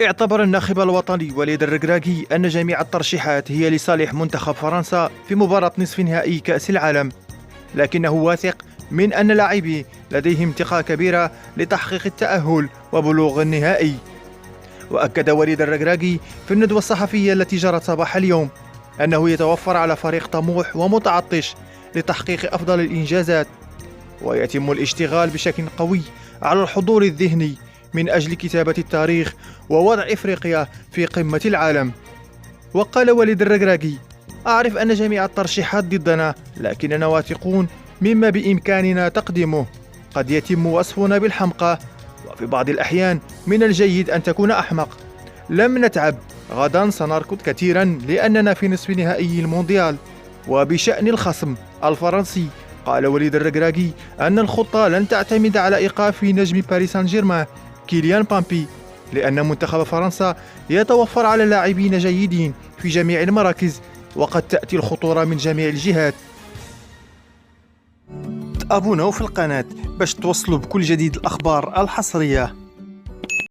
اعتبر الناخب الوطني وليد الركراكي أن جميع الترشيحات هي لصالح منتخب فرنسا في مباراة نصف نهائي كأس العالم، لكنه واثق من أن لاعبيه لديهم ثقة كبيرة لتحقيق التأهل وبلوغ النهائي. وأكد وليد الركراكي في الندوة الصحفية التي جرت صباح اليوم أنه يتوفر على فريق طموح ومتعطش لتحقيق أفضل الإنجازات، ويتم الاشتغال بشكل قوي على الحضور الذهني من أجل كتابة التاريخ ووضع إفريقيا في قمة العالم. وقال وليد الركراكي: أعرف أن جميع الترشيحات ضدنا، لكننا واثقون مما بإمكاننا تقديمه. قد يتم وصفنا بالحمقى، وفي بعض الأحيان من الجيد أن تكون أحمق. لم نتعب، غدا سنركض كثيرا لأننا في نصف نهائي المونديال. وبشأن الخصم الفرنسي، قال وليد الركراكي أن الخطة لن تعتمد على إيقاف نجم باريس سان جيرمان كيليان مبابي، لأن منتخب فرنسا يتوفر على لاعبين جيدين في جميع المراكز، وقد تأتي الخطورة من جميع الجهات. تابوناو في القناة باش توصلوا بكل جديد الأخبار الحصرية.